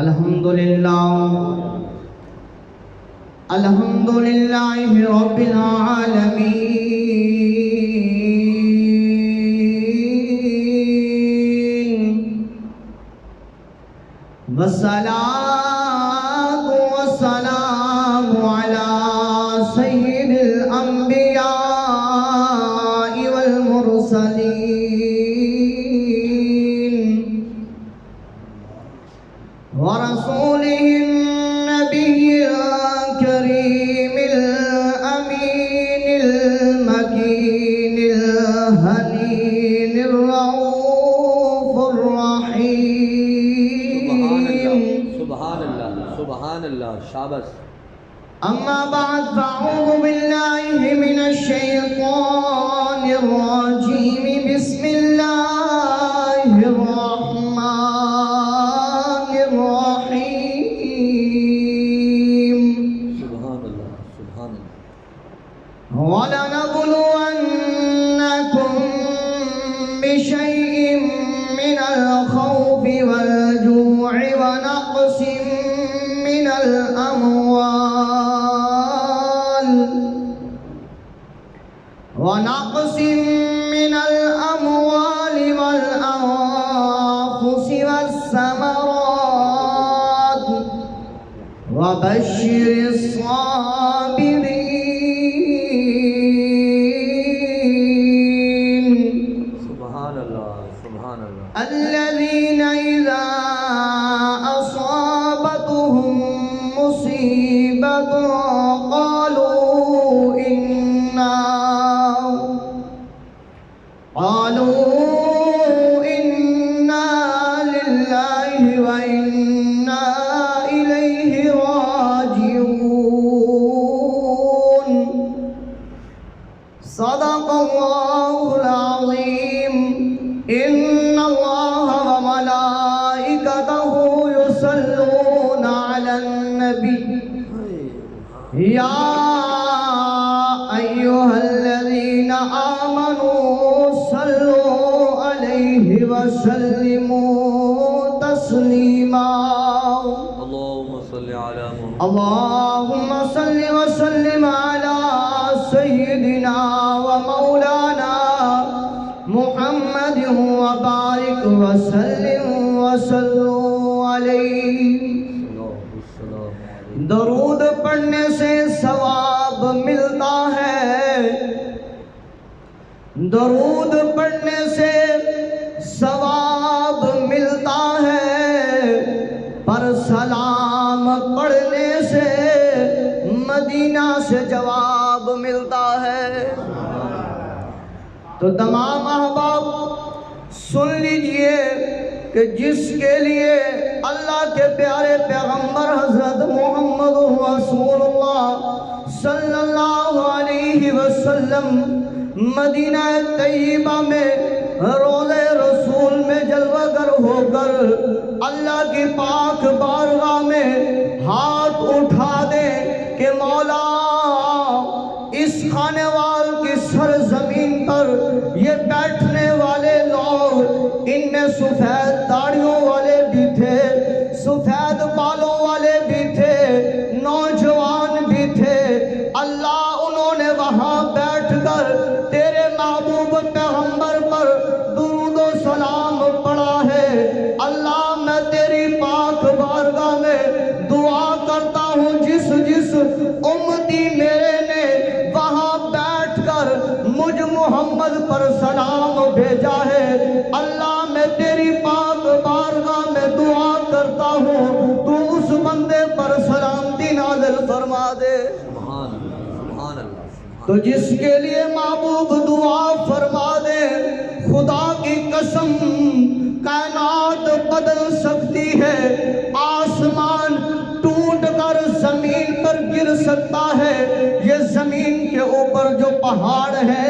الحمدللہ رب العالمین والصلاة والسلام على سید الانبیاء والمرسلین ورسوله النبی الكریم الامین المکین الحنین الرؤوف الرحیم سبحان اللہ شاباش. اما بعد فاعوذ باللہ من الشیطان الرجیم بسم اللہ الرحمن الرحیم. سبحان اللہ. وَلَنَبْلُوَنَّكُمْ بِشَيْءٍ مِّنَ الْخَوْفِ وَالْجُوعِ وَنَقْصٍ مِّنَ الْأَمْوَالِ وَالْأَنفُسِ وَالثَّمَرَاتِ وَبَشِّرِ الصَّابِرِينَ سبحان اللہ. الذين إذا أصابتهم مصيبة قالوا إنا لله وإنا إليه راجعون. صدق الله العظيم. إن الله وملائكته يصلون على النبي يا أيها الذين آمنوا صلوا عليه وسلموا تسليما. اللهم صل على محمد. اللهم صل وسلم على سيدنا ومولانا محمد وبارك وسلم وصلوا علیہ. درود پڑھنے سے ثواب ملتا ہے، درود پڑھنے سے ثواب ملتا ہے، پر سلام پڑھنے سے مدینہ سے جواب ملتا ہے. تو تمام احباب سن لیجئے کہ جس کے لیے اللہ کے پیارے پیغمبر حضرت محمد رسول اللہ صلی اللہ علیہ وسلم مدینہ طیبہ میں روضہ رسول میں جلوہ گر ہو کر اللہ کی پاک بارگاہ میں ہاتھ اٹھا دے کہ مولا اس خانے وال کی سرزمین پر یہ بیٹھنے والے لوگ، ان میں سفید داڑھیوں والے بھی تھے، سفید بالوں والے بھی تھے، نوجوان بھی تھے. اللہ انہوں نے وہاں بیٹھ کر تیرے محبوب پیغمبر پر درود و سلام پڑھا ہے. اللہ میں تیری پاک بارگاہ میں دعا کرتا ہوں جس امتی میرے نے وہاں بیٹھ کر مجھ محمد پر سلام بھیجا ہے، اللہ میں تیری پاک بارگاہ میں دعا کرتا ہوں تو اس بندے پر سلامتی نازل فرما دے. سبحان اللہ. تو جس کے لیے محبوب دعا فرما دے، خدا کی قسم کائنات بدل سکتی ہے، آسمان ٹوٹ کر زمین پر گر سکتا ہے، یہ زمین کے اوپر جو پہاڑ ہے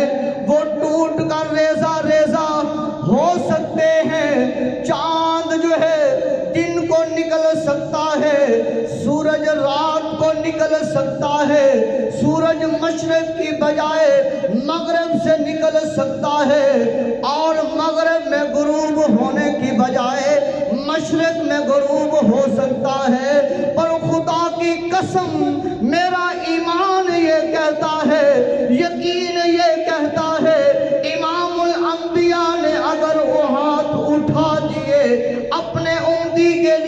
وہ ٹوٹ کر ریزہ ریزہ ہو سکتے ہیں، چاند جو ہے دن کو نکل سکتا ہے، سورج رات کو نکل سکتا ہے، سورج مشرق کی بجائے مغرب سے نکل سکتا ہے، اور مغرب میں غروب ہونے کی بجائے مشرق میں غروب ہو سکتا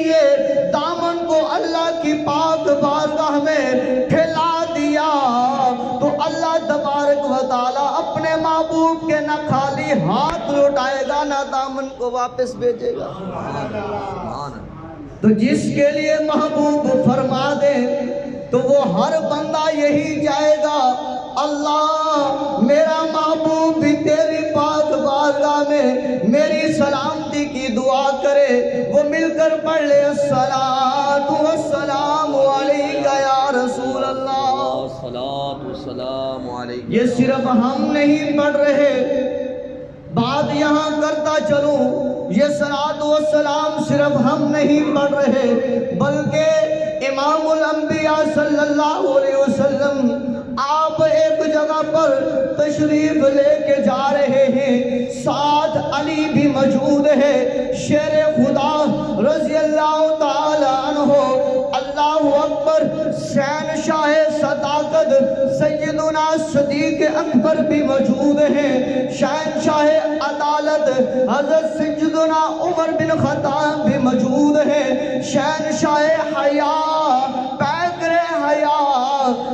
لیے دامن کو اللہ کی پاک بارگاہ میں پھیلا دیا تو اللہ تبارک و تعالی اپنے محبوب کے نہ خالی ہاتھ لوٹائے گا نہ دامن کو واپس بھیجے گا۔ تو جس کے لیے محبوب فرما دے تو وہ ہر بندہ یہی جائے گا، اللہ میرا محبوب بھی تیری پاک بارگاہ میں میری سلامتی کی دعا کرے۔ وہ مل کر پڑھ لے الصلاۃ والسلام علیک یا رسول اللہ۔ الصلاۃ والسلام علیک۔ یہ صرف ہم نہیں پڑھ رہے، بات یہاں کرتا چلوں، یہ صلاۃ والسلام صرف ہم نہیں پڑھ رہے بلکہ امام الانبیاء صلی اللہ علیہ وسلم آپ ایک جگہ پر تشریف لے کے جا رہے ہیں، ساتھ علی بھی موجود ہے، شیر خدا رضی اللہ تعالی عنہ، اللہ اکبر، شہنشاہ صداقت سیدنا صدیق اکبر بھی موجود ہیں، شہنشاہ عدالت حضرت سیدنا عمر بن خطاب بھی موجود ہیں، شہنشاہ حیا پیکر حیا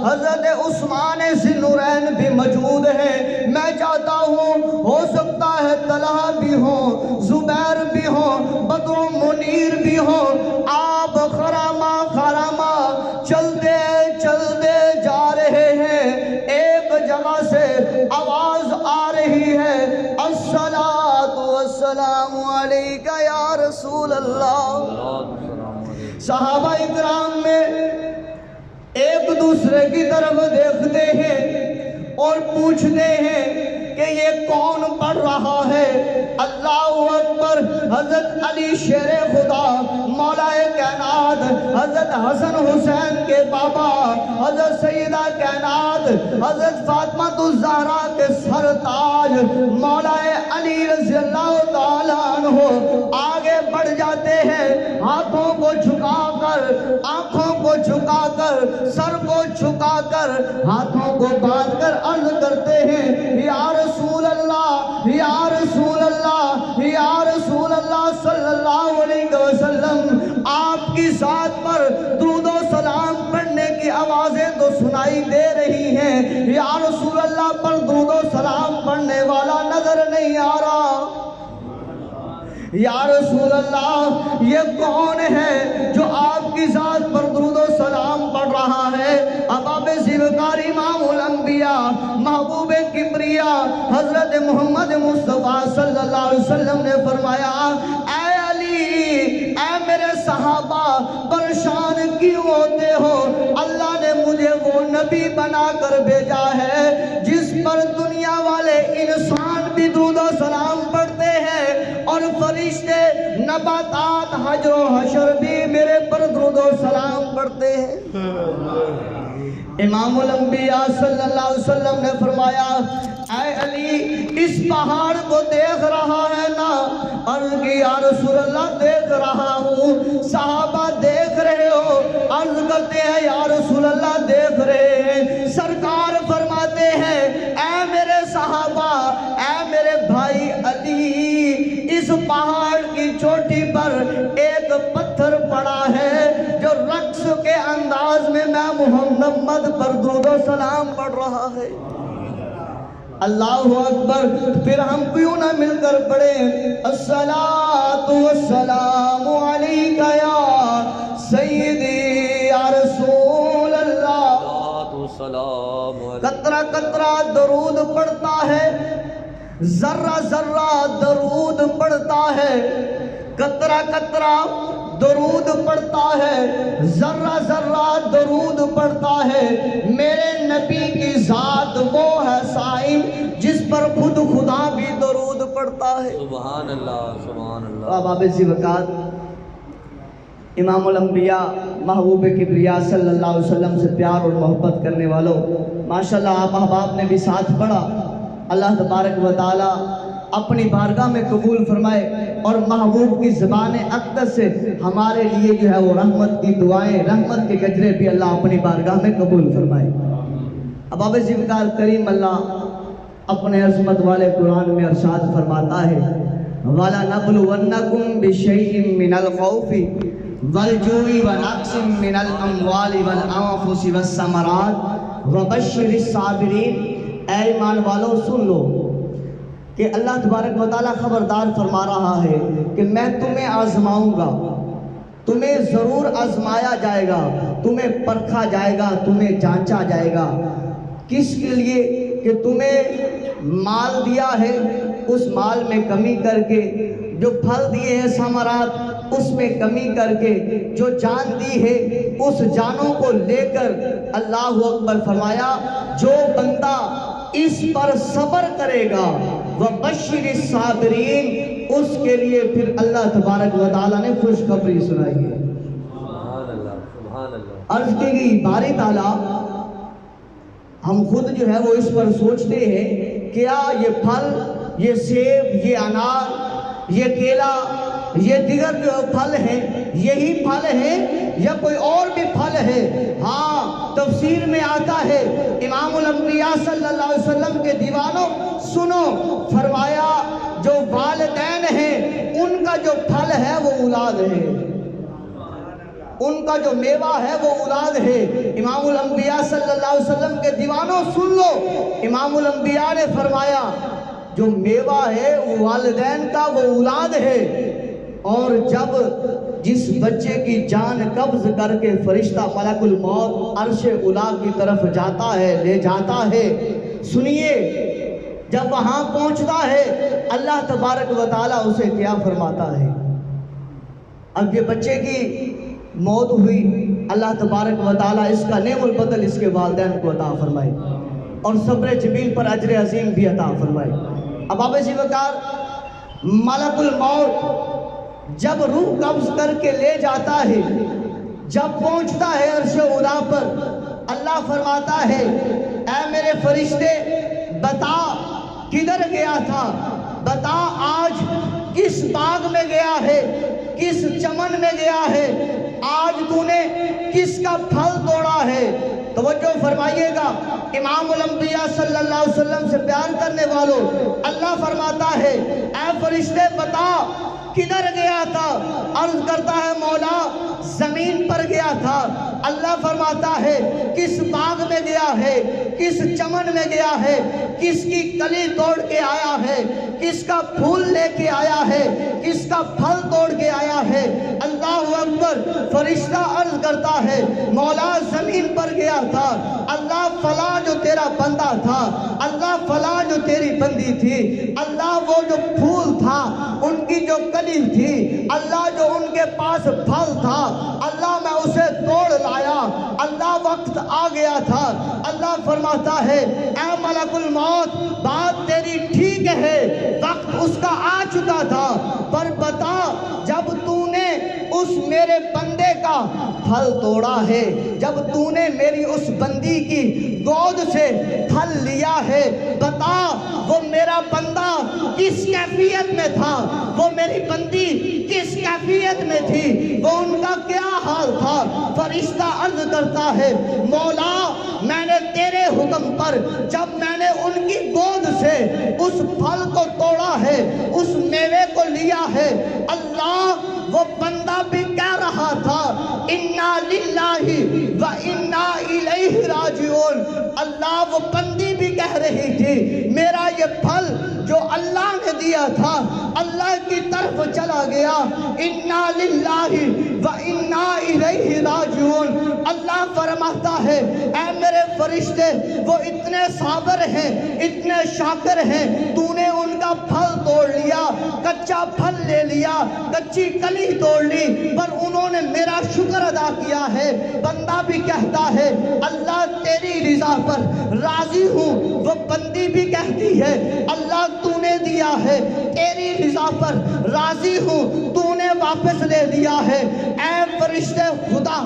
حضرت عثمان ذوالنورین بھی موجود ہیں۔ میں چاہتا ہوں ہو سکتا ہے طلحہ بھی ہوں، زبیر بھی ہوں، بدر منیر بھی ہوں، آپ خرامہ خرامہ چلتے چلتے جا رہے ہیں، ایک جگہ سے آواز آ رہی ہے، الصلاۃ والسلام علیک یا رسول اللہ۔ صحابہ اکرام میں ایک دوسرے کی طرف دیکھتے ہیں اور پوچھتے ہیں کہ یہ کون پڑھ رہا ہے؟ اللہ اکبر، حضرت علی شیر خدا مولا کائنات، حضرت حسن حسین کے بابا، حضرت سیدہ کائنات حضرت فاطمہ الزہرا کے سرتاج مولا علی رضی اللہ تعالی عنہ آگے بڑھ جاتے ہیں، ہاتھوں کو جھکا کر، آنکھوں کو جھکا کر، سر کو جھکا کر، ہاتھوں کو باندھ کر عرض کرتے ہیں، یا رسول اللہ، یا رسول اللہ، یا رسول اللہ صلی اللہ علیہ وسلم، آپ کی ذات پر درود و سلام پڑھنے کی آوازیں تو سنائی دے رہی ہیں، یا رسول اللہ پر درود و سلام پڑھنے والا نظر نہیں آ رہا۔ یا رسول اللہ یہ کون ہے جو آپ کی ذات پر درود و سلام پڑھ رہا ہے؟ اباب ذوالفقار امام الانبیاء محبوب کبریا حضرت محمد مصطفیٰ صلی اللہ علیہ وسلم نے فرمایا، اے علی، اے میرے صحابہ، پریشان کیوں ہوتے ہو؟ اللہ نے مجھے وہ نبی بنا کر بھیجا ہے جس پر دنیا والے انسان بھی درود و سلام پڑھتے ہیں اور فرشتے، نباتات، حجر و حشر بھی میرے پر درود و سلام پڑھتے ہیں۔ امام الانبیاء صلی اللہ علیہ وسلم نے فرمایا، اے علی، اس پہاڑ کو دیکھ رہا ہے نا؟ عرض کی یا رسول اللہ دیکھ رہا ہوں۔ صحابہ دیکھ رہے ہو؟ عرض کرتے ہیں یا رسول اللہ دیکھ رہے ہیں۔ سرکار فرماتے ہیں، اے میرے صحابہ، اے میرے بھائی علی، اس پہاڑ کی چوٹی پر ایک پتھر پڑا ہے جو رقص کے انداز میں محمد پر درود و سلام پڑھ رہا ہے۔ اللہ اکبر، پھر ہم کیوں نہ مل کر پڑھیں، الصلاۃ والسلام علیک یا سیدی یا رسول اللہ۔ قطرہ قطرہ درود پڑھتا ہے، ذرہ ذرہ درود پڑھتا ہے، قطرہ قطرہ درود پڑھتا ہے، ذرہ ذرہ درود پڑھتا ہے۔ میرے نبی کی ذات وہ ہے صائم جس پر خود خدا بھی درود پڑھتا ہے۔ سبحان اللہ، سبحان اللہ۔ اباب ذوالفقار امام الانبیاء محبوب کبریا صلی اللہ علیہ وسلم سے پیار اور محبت کرنے والوں، ماشاءاللہ آپ احباب نے بھی ساتھ پڑھا۔ اللہ تبارک و تعالی اپنی بارگاہ میں قبول فرمائے اور محبوب کی زبان اقدس سے ہمارے لیے جو ہے وہ رحمت کی دعائیں، رحمت کے گجرے بھی اللہ اپنی بارگاہ میں قبول فرمائے۔ اباب ذوالفقار کریم اللہ اپنے عظمت والے قرآن میں ارشاد فرماتا ہے، وَلَنَبْلُوَنَّكُمْ بِشَيْءٍ مِّنَ الْخَوْفِ والجوع ونقص من الاموال والانفس والثمرات وبشر الصابرین۔ اے ایمان والو سن لو کہ اللہ تبارک و تعالیٰ خبردار فرما رہا ہے کہ میں تمہیں آزماؤں گا، تمہیں ضرور آزمایا جائے گا، تمہیں پرکھا جائے گا، تمہیں جانچا جائے گا۔ کس کے لیے؟ کہ تمہیں مال دیا ہے، اس مال میں کمی کر کے، جو پھل دیے ہیں ثمرات اس میں کمی کر کے، جو جان دی ہے اس جانوں کو لے کر۔ اللہ اکبر فرمایا جو بندہ اس پر صبر کرے گا وَبَشِّرِ الصَّابِرِينَ، اس کے لیے پھر اللہ تبارک و تعالیٰ نے خوشخبری سنائی ہے۔ سبحان اللہ سبحان اللہ۔ عرض کی گئی باری تعالیٰ ہم خود جو ہے وہ اس پر سوچتے ہیں کیا یہ پھل، یہ سیب، یہ انار، یہ کیلا، یہ دیگر جو پھل ہیں یہی پھل ہیں یا کوئی اور بھی پھل ہے؟ ہاں تفسیر میں آتا ہے، امام الانبیاء صلی اللہ علیہ وسلم کے دیوانوں سنو، فرمایا جو والدین ہیں ان کا جو پھل ہے وہ اولاد ہے، ان کا جو میوہ ہے وہ اولاد ہے۔ امام الانبیاء صلی اللہ علیہ وسلم کے دیوانوں سن لو، امام الانبیاء نے فرمایا جو میوہ ہے وہ والدین کا، وہ اولاد ہے۔ اور جب جس بچے کی جان قبض کر کے فرشتہ ملک الموت عرش اولیٰ کی طرف جاتا ہے، لے جاتا ہے، سنیے جب وہاں پہنچتا ہے اللہ تبارک و تعالیٰ اسے کیا فرماتا ہے؟ اب یہ بچے کی موت ہوئی، اللہ تبارک و تعالیٰ اس کا نعم البدل اس کے والدین کو عطا فرمائے اور صبر جمیل پر اجر عظیم بھی عطا فرمائے۔ اب آپ اسی وقار ملک الموت جب روح قبض کر کے لے جاتا ہے، جب پہنچتا ہے عرش اولیٰ پر، اللہ فرماتا ہے اے میرے فرشتے بتا کدھر گیا تھا، بتا آج کس باغ میں گیا ہے، کس چمن میں گیا ہے، آج تو نے کس کا پھل توڑا ہے۔ توجہ فرمائیے گا، امام الانبیاء صلی اللہ علیہ وسلم سے پیار کرنے والوں، اللہ فرماتا ہے اے فرشتے بتا کدھر گیا تھا؟ عرض کرتا ہے مولا زمین پر گیا تھا۔ اللہ فرماتا ہے کس باغ میں گیا ہے، کس چمن میں گیا ہے، کس کی کلی توڑ کے آیا ہے، کس کا پھول لے کے آیا ہے، کس کا پھل توڑ کے آیا ہے۔ اللہ اکبر، فرشتہ عرض کرتا ہے مولا زمین پر گیا تھا، اللہ فلاں جو تیرا بندہ تھا، اللہ فلاں جو تیری بندی تھی، اللہ وہ جو پھول تھا، ان کی جو کلی تھی، اللہ جو ان کے پاس پھل تھا، اللہ میں اسے توڑ لایا، اللہ وقت آ گیا تھا۔ اللہ فرماتا ہے اے ملک الموت بات تیری ٹھیک ہے، وقت اس کا آ چکا تھا، پر بتا جب تو نے اس میرے بندے کا پھل توڑا ہے، جب تو نے میری اس بندی کی گود سے پھل لیا ہے، بتا وہ میرا بندہ کس کیفیت میں تھا، وہ میری بندی کس کیفیت میں تھی، وہ ان کا کیا حال تھا۔ فرشتہ عرض کرتا ہے مولا میں نے تیرے حکم پر جب میں نے ان کی گود سے اس پھل کو توڑا ہے، اس میوے کو لیا ہے، اللہ وہ بندہ بھی کہہ رہا تھا انا للہ و انا الیہ راجعون، اللہ وہ بندی بھی کہہ رہی تھی میرا یہ پھل جو اللہ نے دیا تھا اللہ کی طرف چلا گیا، انا للہ و انا الیہ راجعون۔ اللہ فرماتا ہے اے میرے فرشتے وہ اتنے صابر ہیں، اتنے شاکر ہیں، تو نے ان کا پھل توڑ لیا، کچا پھل لے لیا، کچی کلی توڑ لی، پر انہوں نے میرا شکر ادا کیا ہے۔ بندہ بھی کہتا ہے اللہ تیری رضا پر راضی ہوں، وہ بندی بھی کہتی ہے اللہ تو نے دیا ہے تیری رضا پر راضی ہوں، تو نے واپس لے دیا ہے۔ اے فرشتے خدا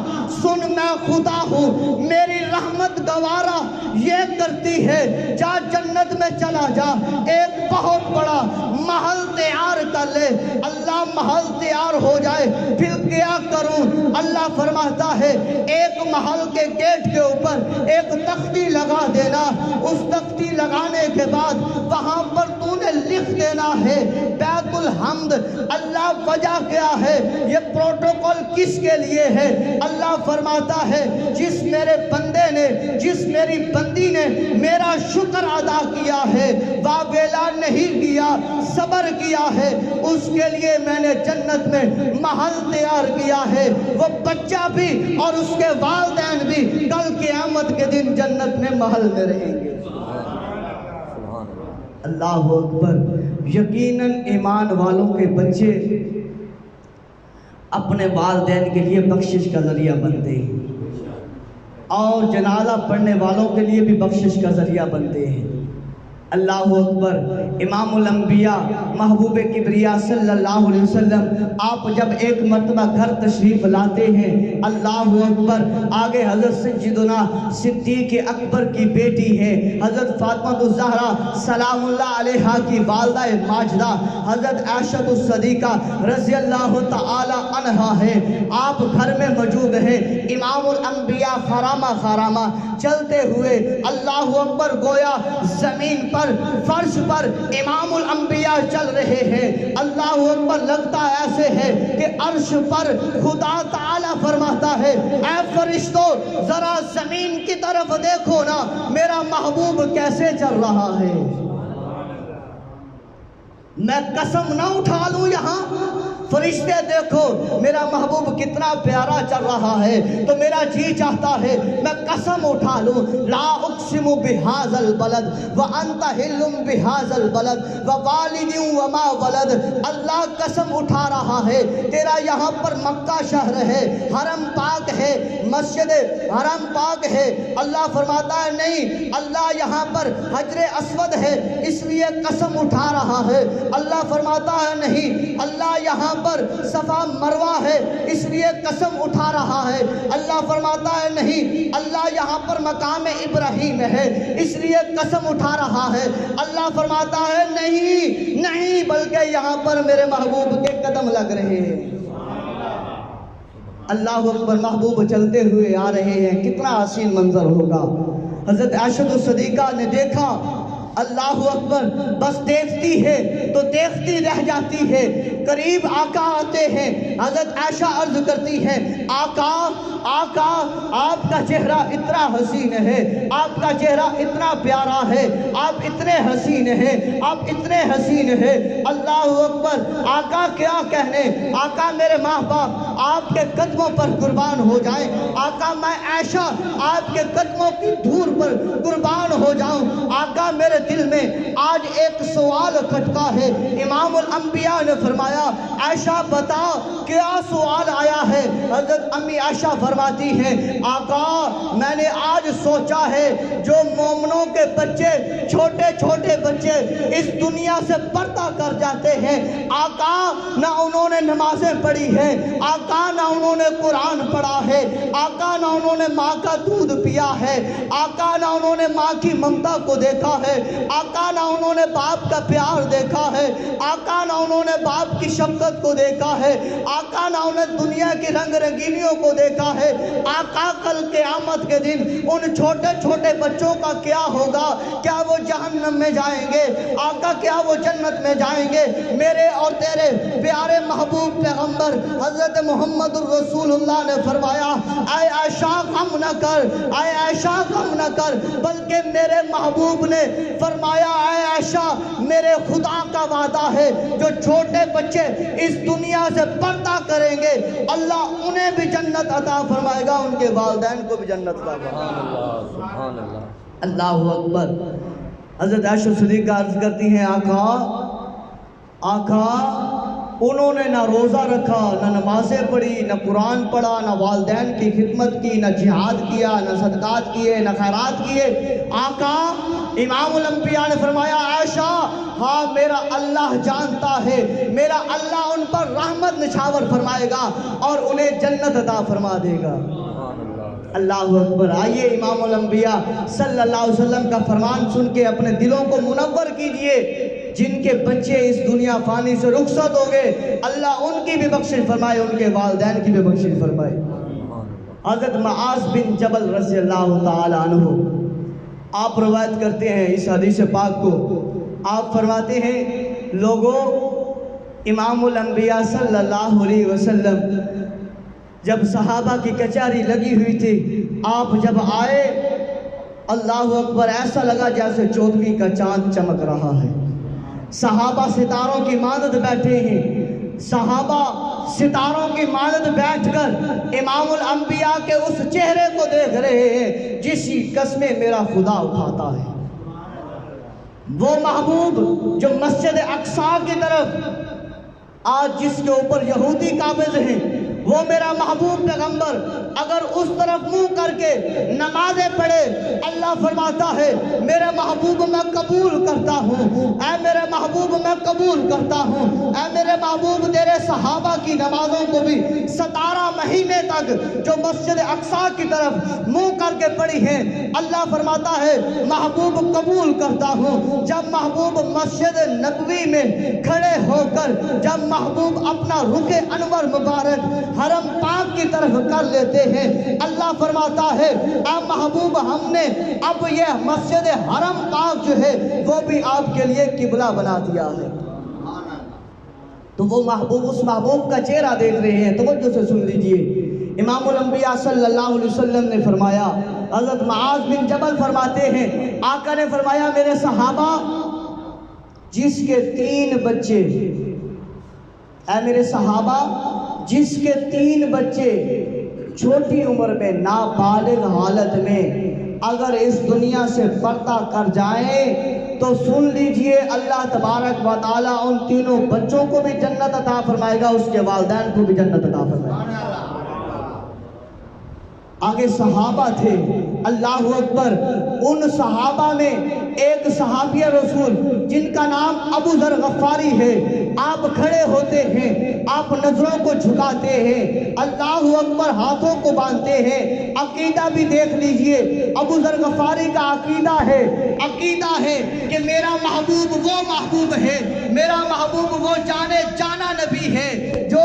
سن میں خدا ہوں، میری رحمت گوارا یہ کرتی ہے، جا جنت میں چلا جا، ایک بہت بڑا محل تیار کر لے۔ اللہ محل تیار ہو جائے پھر کیا کروں؟ اللہ فرماتا ہے ایک محل کے گیٹ کے اوپر ایک تختی لگا دینا، اس تختی لگانے کے بعد وہاں پر تو نے لکھ دینا ہے بیت الحمد۔ اللہ وجہ کیا ہے؟ یہ پروٹوکول کس کے لیے ہے؟ اللہ فرماتا ہے جس میرے بندے نے، جس میری بندی نے میرا شکر ادا کیا ہے، واویلا نہیں کیا، صبر کیا ہے، اس کے لیے میں نے جنت میں محل تیار کیا ہے۔ وہ بچہ بھی اور اس کے والدین بھی کل قیامت کے دن جنت میں محل میں رہیں گے۔ اللہ اکبر۔ یقیناً ایمان والوں کے بچے اپنے والدین کے لیے بخشش کا ذریعہ بنتے ہیں، اور جنازہ پڑھنے والوں کے لیے بھی بخشش کا ذریعہ بنتے ہیں۔ اللہ اکبر۔ امام الانبیاء محبوب کبریا صلی اللہ علیہ وسلم آپ جب ایک مرتبہ گھر تشریف لاتے ہیں، اللہ اکبر، آگے حضرت سیدنا صدیق اکبر کی بیٹی ہے حضرت فاطمہ الزہرا سلام اللہ علیہا کی والدہ ماجدہ حضرت عائشہ الصدیقہ رضی اللہ تعالی عنہا ہے۔ آپ گھر میں موجود ہیں، امام الانبیاء خرامہ خرامہ چلتے ہوئے اللہ اکبر، گویا زمین پر فرش پر امام الانبیاء چل رہے ہیں۔ اللہ اکبر، لگتا ایسے ہے کہ عرش پر خدا تعالی فرماتا ہے اے فرشتوں ذرا زمین کی طرف دیکھو نا، میرا محبوب کیسے چل رہا ہے۔ میں قسم نہ اٹھا لوں یہاں، فرشتے دیکھو میرا محبوب کتنا پیارا چل رہا ہے، تو میرا جی چاہتا ہے میں قسم اٹھا لوں، لا اقسم بہذا البلد وانت حل بہذا البلد ووالد وما ولد۔ اللہ قسم اٹھا رہا ہے تیرا یہاں پر مکہ شہر ہے، حرم پاک ہے، مسجد حرم پاک ہے۔ اللہ فرماتا ہے نہیں، اللہ یہاں پر حجر اسود ہے اس لیے قسم اٹھا رہا ہے۔ اللہ فرماتا ہے نہیں، اللہ یہاں پر صفا مروہ ہے اس لیے قسم اٹھا رہا ہے۔ اللہ فرماتا ہے نہیں، اللہ یہاں پر مقام ابراہیم ہے اس لیے قسم اٹھا رہا ہے۔ اللہ فرماتا ہے نہیں نہیں، بلکہ یہاں پر میرے محبوب کے قدم لگ رہے ہیں۔ اللہ اکبر، محبوب چلتے ہوئے آ رہے ہیں، کتنا حسین منظر ہوگا۔ حضرت عائشہ الصدیقہ نے دیکھا، اللہ اکبر، بس دیکھتی ہے تو دیکھتی رہ جاتی ہے۔ قریب آقا آتے ہیں، حضرت عائشہ عرض کرتی ہے آقا آقا آپ کا چہرہ اتنا حسین ہے، آپ کا چہرہ اتنا پیارا ہے، آپ اتنے حسین ہیں، آپ اتنے حسین ہیں۔ اللہ اکبر، آقا کیا کہنے، آقا میرے ماں باپ آپ کے قدموں پر قربان ہو جائیں، آقا میں عائشہ آپ کے قدموں کی دھول پر قربان ہو جاؤں۔ آقا میرے دل میں آج ایک سوال کھٹکا ہے۔ امام الانبیاء نے فرمایا عائشہ بتا کیا سوال آیا ہے؟ حضرت امی عائشہ فرماتی ہیں آقا میں نے آج سوچا ہے جو مومنوں کے بچے، چھوٹے چھوٹے بچے اس دنیا سے پردہ کر جاتے ہیں، آقا نہ انہوں نے نمازیں پڑھی ہیں، آقا نہ انہوں نے قرآن پڑھا ہے، آقا نہ انہوں نے ماں کا دودھ پیا ہے، آقا نہ انہوں نے ماں کی ممتا کو دیکھا ہے، آقا نہ انہوں نے باپ کا پیار دیکھا ہے، آقا نہ انہوں نے باپ کی شفقت کو دیکھا ہے، آقا نہ انہیں دنیا کی رنگ رنگینیوں کو دیکھا ہے۔ آقا کل قیامت کے دن ان چھوٹے چھوٹے بچوں کا کیا ہوگا؟ کیا وہ جہنم میں جائیں گے؟ آقا کیا وہ جنت میں جائیں گے؟ میرے اور تیرے پیارے محبوب پیغمبر حضرت محمد الرسول اللہ نے فرمایا اے عائشہ غم نہ کر، اے عائشہ غم نہ کر، بلکہ میرے محبوب نے فرمایا اے عائشہ میرے خدا کا وعدہ ہے جو چھوٹے بچے اس دنیا سے پردہ کریں گے اللہ انہیں بھی جنت عطا فرمائے گا، ان کے والدین کو بھی جنت عطا فرمائے گا۔ سبحان اللہ۔ اللہ اکبر۔ حضرت عائشہ صدیقہ عرض کرتی ہیں آقا آقا انہوں نے نہ روزہ رکھا، نہ نمازیں پڑھی، نہ قرآن پڑھا، نہ والدین کی خدمت کی، نہ جہاد کیا، نہ صدقات کیے، نہ خیرات کیے۔ آقا امام الانبیاء نے فرمایا عائشہ ہاں میرا اللہ جانتا ہے، میرا اللہ ان پر رحمت نچھاور فرمائے گا اور انہیں جنت عطا فرما دے گا۔ اللہ اکبر. آئیے امام الانبیاء صلی اللہ علیہ وسلم کا فرمان سن کے اپنے دلوں کو منور کیجئے. جن کے بچے اس دنیا فانی سے رخصت ہو گئے اللہ ان کی بھی بخشش فرمائے, ان کے والدین کی بھی بخشش فرمائے. حضرت معاذ بن جبل رضی اللہ تعالی عنہ آپ روایت کرتے ہیں اس حدیث پاک کو. آپ فرماتے ہیں لوگوں, امام الانبیاء صلی اللہ علیہ وسلم جب صحابہ کی کچہری لگی ہوئی تھی, آپ جب آئے اللہ اکبر ایسا لگا جیسے 14ویں کا چاند چمک رہا ہے. صحابہ ستاروں کی مانند بیٹھے ہیں. صحابہ ستاروں کی مانند بیٹھ کر امام الانبیاء کے اس چہرے کو دیکھ رہے ہیں جس کی قسمیں میرا خدا اٹھاتا ہے. وہ محبوب جو مسجد اقصی کی طرف آج جس کے اوپر یہودی قابض ہیں, وہ میرا محبوب پیغمبر اگر اس طرف منہ کر کے نمازیں پڑھے, اللہ فرماتا ہے میرے محبوب میں قبول کرتا ہوں, اے میرے محبوب میں قبول کرتا ہوں. اے میرے محبوب تیرے صحابہ کی نمازوں کو بھی 17 مہینے تک جو مسجد اقصی کی طرف منہ کر کے پڑھی ہیں, اللہ فرماتا ہے محبوب قبول کرتا ہوں. جب محبوب مسجد نبوی میں کھڑے ہو کر جب محبوب اپنا رخ انور مبارک حرم پاک کی طرف کر لیتے ہیں, اللہ فرماتا ہے اے محبوب ہم نے اب یہ مسجد حرم پاک جو ہے وہ بھی آپ کے لیے قبلہ بنا دیا ہے. تو وہ محبوب اس محبوب کا چہرہ دیکھ رہے ہیں. توجہ سے سن لیجئے. امام الانبیاء صلی اللہ علیہ وسلم نے فرمایا, حضرت معاذ بن جبل فرماتے ہیں آقا نے فرمایا میرے صحابہ جس کے 3 بچے, اے میرے صحابہ جس کے 3 بچے چھوٹی عمر میں نابالغ حالت میں اگر اس دنیا سے پردہ کر جائیں تو سن لیجئے اللہ تبارک و تعالیٰ ان تینوں بچوں کو بھی جنت عطا فرمائے گا, اس کے والدین کو بھی جنت عطا فرمائے گا. آگے صحابہ تھے, اللہ اکبر. ان صحابہ میں ایک صحابی رسول جن کا نام ابو ذر غفاری ہے, آپ کھڑے ہوتے ہیں, آپ نظروں کو جھکاتے ہیں, اللہ اکبر ہاتھوں کو باندھتے ہیں. عقیدہ بھی دیکھ لیجئے, ابو ذر غفاری کا عقیدہ ہے کہ میرا محبوب وہ محبوب ہے, میرا محبوب وہ جانے جانا نبی ہے جو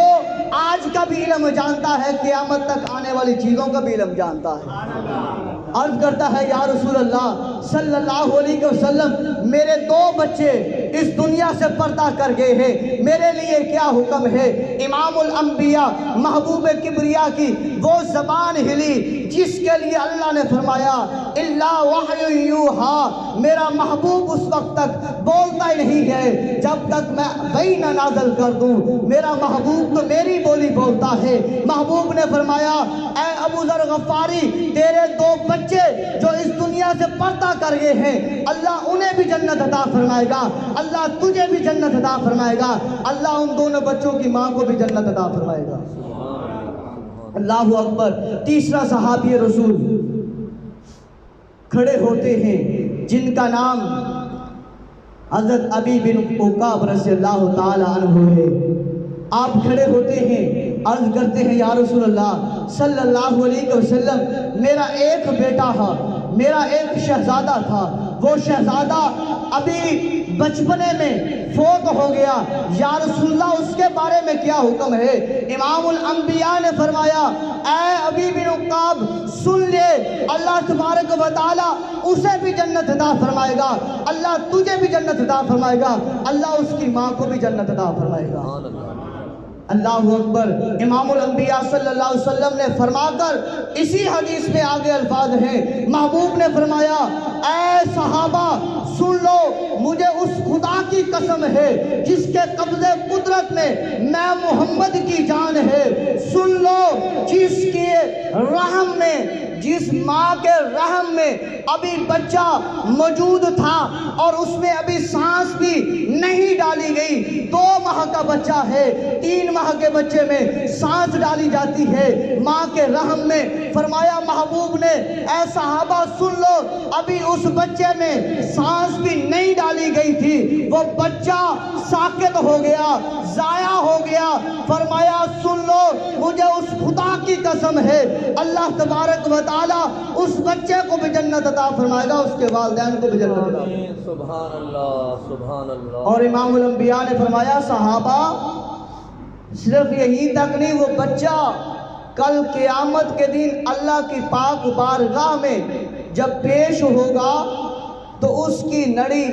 آج کا بھی علم جانتا ہے, قیامت تک آنے والی چیزوں کا بھی علم جانتا ہے. عرض کرتا ہے یا رسول اللہ صلی اللہ علیہ وسلم میرے 2 بچے اس دنیا سے پردہ کر گئے ہیں, میرے لیے کیا حکم ہے؟ امام الانبیاء محبوب کبریا کی وہ زبان ہلی جس کے لیے اللہ نے فرمایا الا وحی یوحا, میرا محبوب اس وقت تک بولتا ہی نہیں ہے جب تک میں وحی نہ نازل کر دوں. میرا محبوب تو میری بولی بولتا ہے. محبوب نے فرمایا اے ابو ذر غفاری تیرے 2 بچے جو اس دنیا سے پردہ کر گئے ہیں اللہ انہیں بھی جنت عطا فرمائے گا, اللہ تجھے بھی جنت عطا فرمائے گا, اللہ ان دونوں بچوں کی ماں کو بھی جنت عطا فرمائے گا. اللہ اکبر. تیسرا صحابی رسول کھڑے ہوتے ہیں جن کا نام حضرت ابی بن عقاب رضی اللہ تعالی عنہ ہے. آپ کھڑے ہوتے ہیں, عرض کرتے ہیں یا رسول اللہ صلی اللہ علیہ وسلم میرا ایک بیٹا تھا, میرا ایک شہزادہ تھا, وہ شہزادہ ابھی بچپنے میں فوت ہو گیا, یا رسول اللہ اس کے بارے میں کیا حکم ہے؟ امام الانبیاء نے فرمایا اے ابی بن عقاب سن لے, اللہ تبارک و تعالیٰ اسے بھی جنت عطا فرمائے گا, اللہ تجھے بھی جنت عطا فرمائے گا, اللہ اس کی ماں کو بھی جنت عطا فرمائے گا. اللہ اکبر. امام الانبیاء صلی اللہ علیہ وسلم نے فرما کر اسی حدیث میں آگے الفاظ ہیں, محبوب نے فرمایا اے صحابہ سن لو, مجھے اس خدا کی قسم ہے جس کے قبضے قدرت میں محمد کی جان ہے, سن لو جس کے رحم میں, جس ماں کے رحم میں ابھی بچہ موجود تھا اور اس میں ابھی سانس بھی نہیں ڈالی گئی, 2 ماہ کا بچہ ہے, 3 ماہ کے بچے میں سانس ڈالی جاتی ہے ماں کے رحم میں. فرمایا محبوب نے اے صحابہ سن لو, ابھی اس بچے میں سانس بھی نہیں ڈالی گئی تھی, وہ بچہ ساکت ہو گیا, ضائع ہو گیا. فرمایا سن لو مجھے اس خدا کی قسم ہے اللہ تبارک و تعالیٰ اس بچے کو بھی جنت عطا فرمائے گا، اس کے والدین کو بھی جنت عطا فرمائے گا۔ سبحان اللہ سبحان اللہ۔ اور امام الانبیاء نے فرمایا صحابہ صرف یہی تک نہیں، وہ بچہ کل قیامت کے دن اللہ کی پاک بارگاہ میں جب پیش ہوگا تو اس کی نڑی،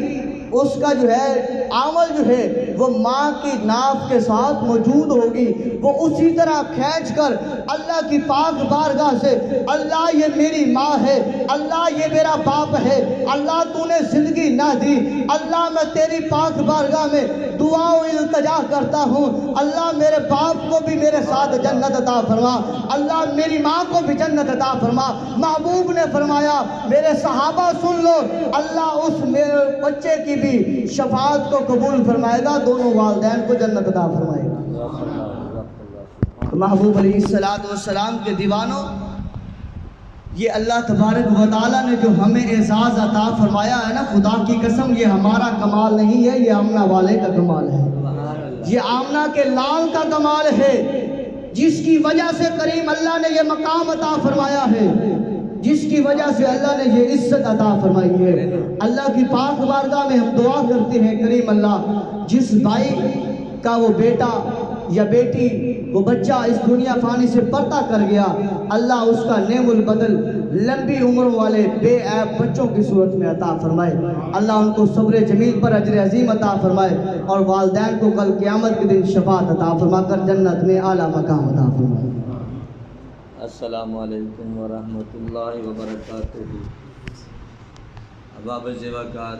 اس کا جو ہے عمل جو ہے وہ ماں کی ناف کے ساتھ موجود ہوگی، وہ اسی طرح کھینچ کر اللہ کی پاک بارگاہ سے اللہ یہ میری ماں ہے، اللہ یہ میرا باپ ہے، اللہ تو نے زندگی نہ دی، اللہ میں تیری پاک بارگاہ میں دعا و التجا کرتا ہوں، اللہ میرے باپ کو بھی میرے ساتھ جنت عطا فرما، اللہ میری ماں کو بھی جنت عطا فرما۔ محبوب نے فرمایا میرے صحابہ سن لو، اللہ اس میرے بچے کی بھی شفاعت کو قبول فرمائے گا، دونوں والدین کو جنت عطا فرمائے گا۔ تو محبوب علیہ السلام کے دیوانوں، یہ اللہ تبارک و تعالیٰ نے جو ہمیں اعزاز عطا فرمایا ہے نا، خدا کی قسم یہ ہمارا کمال نہیں ہے، یہ آمنہ والے کا کمال ہے، یہ آمنہ کے لال کا کمال ہے، جس کی وجہ سے کریم اللہ نے یہ مقام عطا فرمایا ہے، جس کی وجہ سے اللہ نے یہ عزت عطا فرمائی ہے۔ اللہ کی پاک بارگاہ میں ہم دعا کرتے ہیں کریم اللہ، جس بھائی کا وہ بیٹا یا بیٹی، وہ بچہ اس دنیا فانی سے پردہ کر گیا، اللہ اس کا نعم البدل لمبی عمر والے بے عیب بچوں کی صورت میں عطا فرمائے، اللہ ان کو صبر جمیل پر اجر عظیم عطا فرمائے، اور والدین کو کل قیامت کے دن شفاعت عطا فرما کر جنت میں اعلیٰ مقام عطا فرمائے۔ السلام علیکم ورحمۃ اللہ وبرکاتہ۔ اباب الزواکار